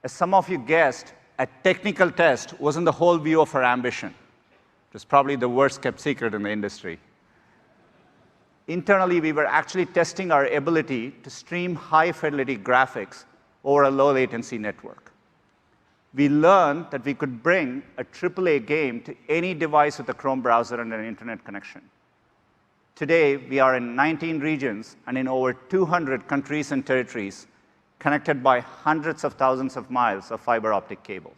As some of you guessed, a technical test wasn't the whole view of our ambition. It was probably the worst kept secret in the industry. Internally, we were actually testing our ability to stream high-fidelity graphics over a low-latency network. We learned that we could bring a AAA game to any device with a Chrome browser and an internet connection. Today, we are in 19 regions and in over 200 countries and territories, connected by hundreds of thousands of miles of fiber optic cables.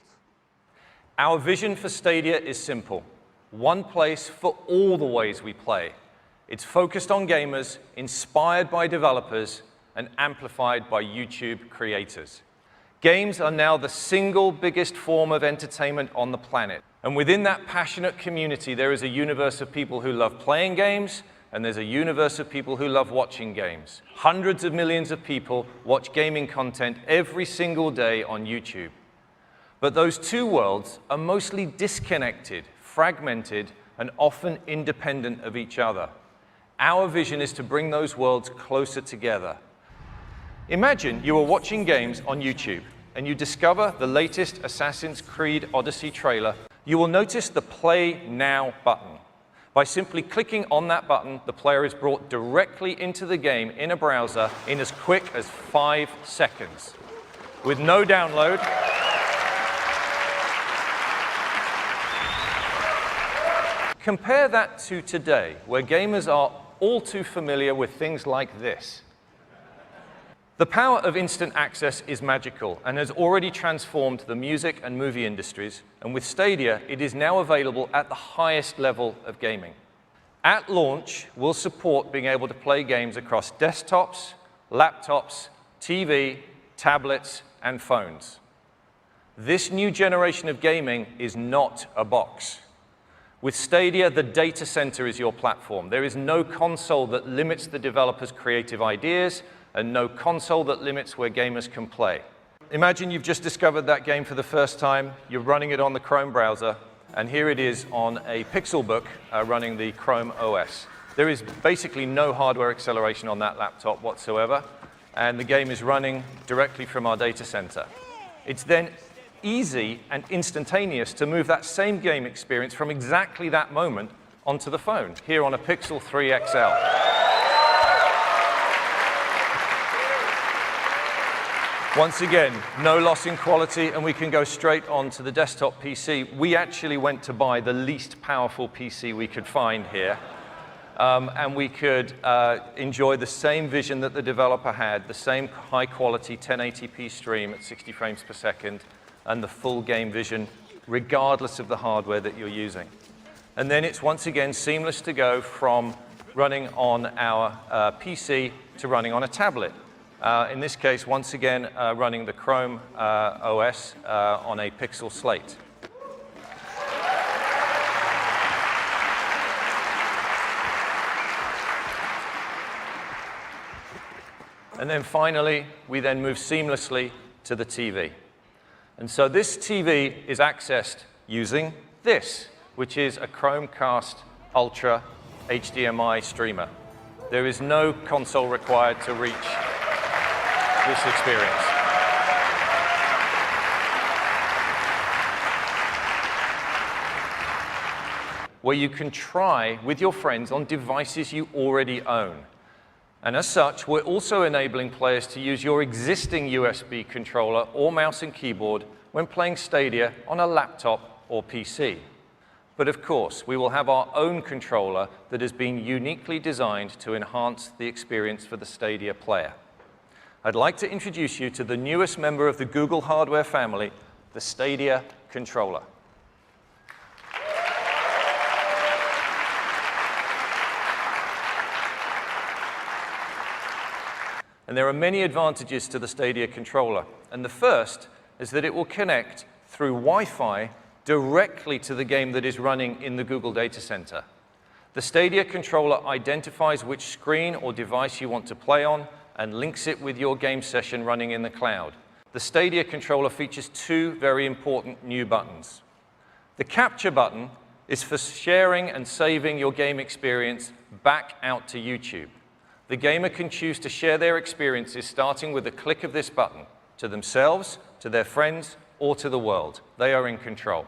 Our vision for Stadia is simple. One place for all the ways we play. It's focused on gamers, inspired by developers, and amplified by YouTube creators. Games are now the single biggest form of entertainment on the planet. And within that passionate community, there is a universe of people who love playing games, and there's a universe of people who love watching games. Hundreds of millions of people watch gaming content every single day on YouTube. But those two worlds are mostly disconnected, fragmented, and often independent of each other. Our vision is to bring those worlds closer together. Imagine you are watching games on YouTube, and you discover the latest Assassin's Creed Odyssey trailer. You will notice the Play Now button. By simply clicking on that button, the player is brought directly into the game in a browser in as quick as 5 seconds. With no download, compare that to today, where gamers are all too familiar with things like this. The power of instant access is magical and has already transformed the music and movie industries, and with Stadia, it is now available at the highest level of gaming. At launch, we'll support being able to play games across desktops, laptops, TV, tablets, and phones. This new generation of gaming is not a box. With Stadia, the data center is your platform. There is no console that limits the developer's creative ideas, and no console that limits where gamers can play. Imagine you've just discovered that game for the first time, you're running it on the Chrome browser, and here it is on a Pixelbook running the Chrome OS. There is basically no hardware acceleration on that laptop whatsoever, and the game is running directly from our data center. It's then easy and instantaneous to move that same game experience from exactly that moment onto the phone, here on a Pixel 3 XL. Once again, no loss in quality, and we can go straight on to the desktop PC. We actually went to buy the least powerful PC we could find here, and we could enjoy the same vision that the developer had, the same high-quality 1080p stream at 60 frames per second, and the full game vision, regardless of the hardware that you're using. And then it's once again seamless to go from running on our PC to running on a tablet. In this case, once again, running the Chrome OS on a Pixel slate. And then finally, we then move seamlessly to the TV. And so this TV is accessed using this, which is a Chromecast Ultra HDMI streamer. There is no console required to reach this experience. Where you can try with your friends on devices you already own. And as such, we're also enabling players to use your existing USB controller or mouse and keyboard when playing Stadia on a laptop or PC. But of course, we will have our own controller that has been uniquely designed to enhance the experience for the Stadia player. I'd like to introduce you to the newest member of the Google hardware family, the Stadia Controller. And there are many advantages to the Stadia Controller. And the first is that it will connect through Wi-Fi directly to the game that is running in the Google data center. The Stadia Controller identifies which screen or device you want to play on and links it with your game session running in the cloud. The Stadia Controller features two very important new buttons. The Capture button is for sharing and saving your game experience back out to YouTube. The gamer can choose to share their experiences starting with a click of this button to themselves to their friends, or to the world. They are in control.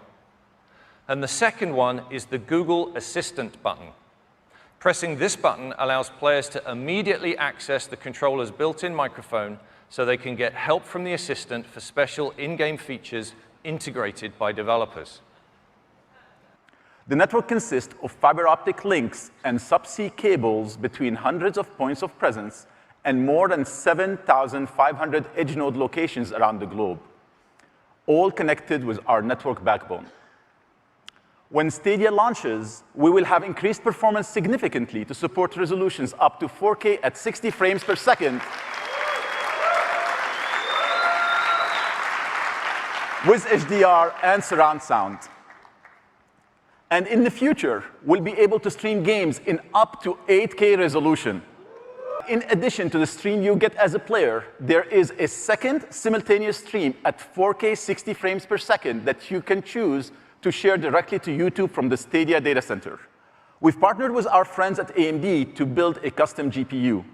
And the second one is the Google Assistant button. Pressing this button allows players to immediately access the controller's built-in microphone so they can get help from the assistant for special in-game features integrated by developers. The network consists of fiber optic links and subsea cables between hundreds of points of presence and more than 7,500 edge node locations around the globe, all connected with our network backbone. When Stadia launches, we will have increased performance significantly to support resolutions up to 4K at 60 frames per second with HDR and surround sound. And in the future, we'll be able to stream games in up to 8K resolution. In addition to the stream you get as a player, there is a second simultaneous stream at 4K 60 frames per second that you can choose to share directly to YouTube from the Stadia data center. We've partnered with our friends at AMD to build a custom GPU.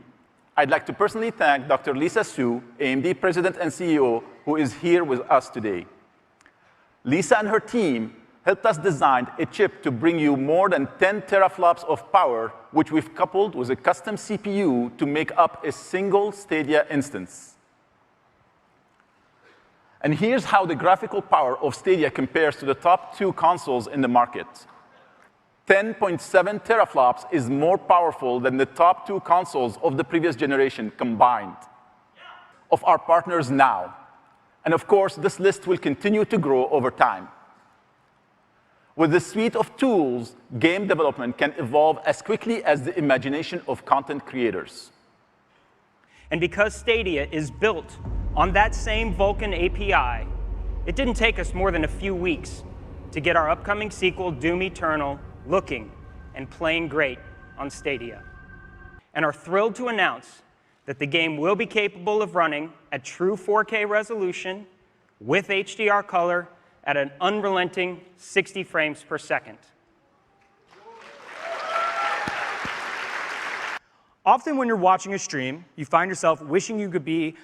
I'd like to personally thank Dr. Lisa Su, AMD President and CEO, who is here with us today. Lisa and her team helped us design a chip to bring you more than 10 teraflops of power, which we've coupled with a custom CPU to make up a single Stadia instance. And here's how the graphical power of Stadia compares to the top two consoles in the market. 10.7 teraflops is more powerful than the top two consoles of the previous generation combined of our partners now. And of course, this list will continue to grow over time. With this suite of tools, game development can evolve as quickly as the imagination of content creators. And because Stadia is built on that same Vulkan API, it didn't take us more than a few weeks to get our upcoming sequel, Doom Eternal, looking and playing great on Stadia. And are thrilled to announce that the game will be capable of running at true 4K resolution with HDR color at an unrelenting 60 frames per second. Often when you're watching a stream, you find yourself wishing you could be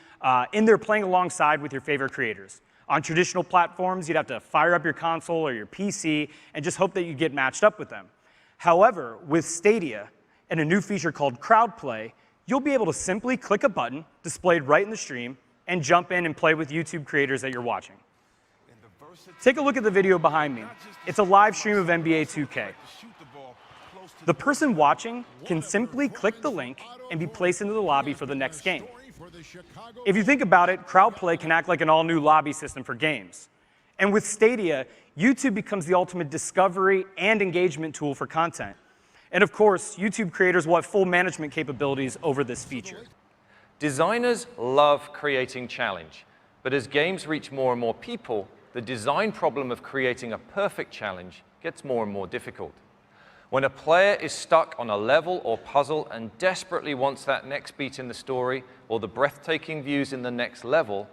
in there playing alongside with your favorite creators. On traditional platforms, you'd have to fire up your console or your PC and just hope that you get matched up with them. However, with Stadia and a new feature called Crowd Play, you'll be able to simply click a button displayed right in the stream and jump in and play with YouTube creators that you're watching. Take a look at the video behind me. It's a live stream of NBA 2K. The person watching can simply click the link and be placed into the lobby for the next game. If you think about it, Crowd Play can act like an all-new lobby system for games. And with Stadia, YouTube becomes the ultimate discovery and engagement tool for content. And of course, YouTube creators will have full management capabilities over this feature. Designers love creating challenge, but as games reach more and more people, the design problem of creating a perfect challenge gets more and more difficult. When a player is stuck on a level or puzzle and desperately wants that next beat in the story or the breathtaking views in the next level,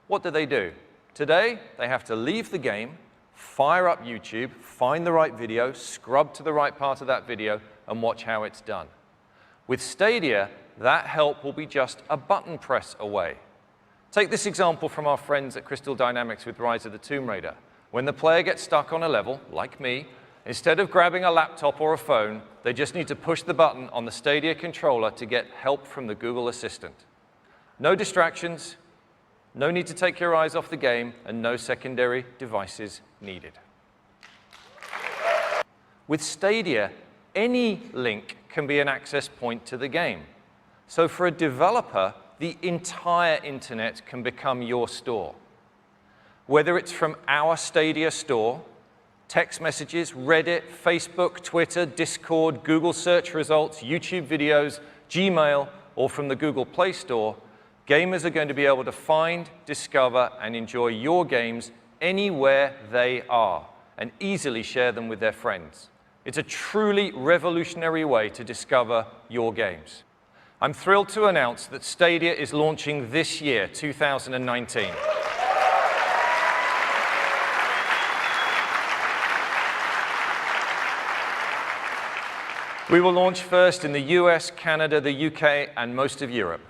what do? Today, they have to leave the game, fire up YouTube, find the right video, scrub to the right part of that video, and watch how it's done. With Stadia, that help will be just a button press away. Take this example from our friends at Crystal Dynamics with Rise of the Tomb Raider. When the player gets stuck on a level, like me, instead of grabbing a laptop or a phone, they just need to push the button on the Stadia controller to get help from the Google Assistant. No distractions, no need to take your eyes off the game, and no secondary devices needed. With Stadia, any link can be an access point to the game. So for a developer, the entire internet can become your store. Whether it's from our Stadia store, text messages, Reddit, Facebook, Twitter, Discord, Google search results, YouTube videos, Gmail, or from the Google Play Store, gamers are going to be able to find, discover, and enjoy your games anywhere they are, and easily share them with their friends. It's a truly revolutionary way to discover your games. I'm thrilled to announce that Stadia is launching this year, 2019. We will launch first in the US, Canada, the UK, and most of Europe.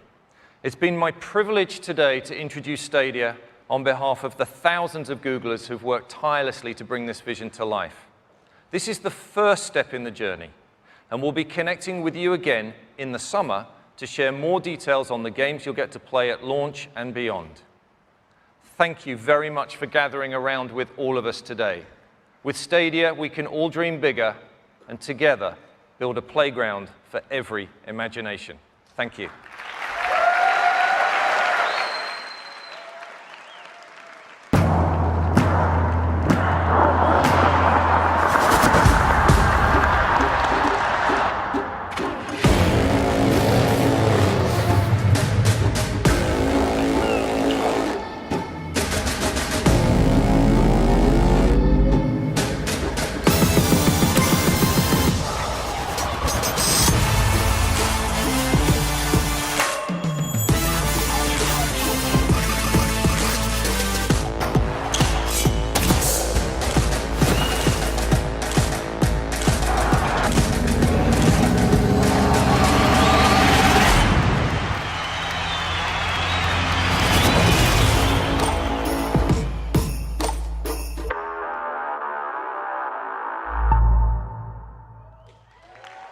It's been my privilege today to introduce Stadia on behalf of the thousands of Googlers who've worked tirelessly to bring this vision to life. This is the first step in the journey, and we'll be connecting with you again in the summer to share more details on the games you'll get to play at launch and beyond. Thank you very much for gathering around with all of us today. With Stadia, we can all dream bigger and together build a playground for every imagination. Thank you.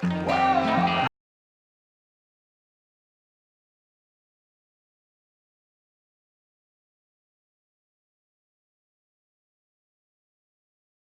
Wow.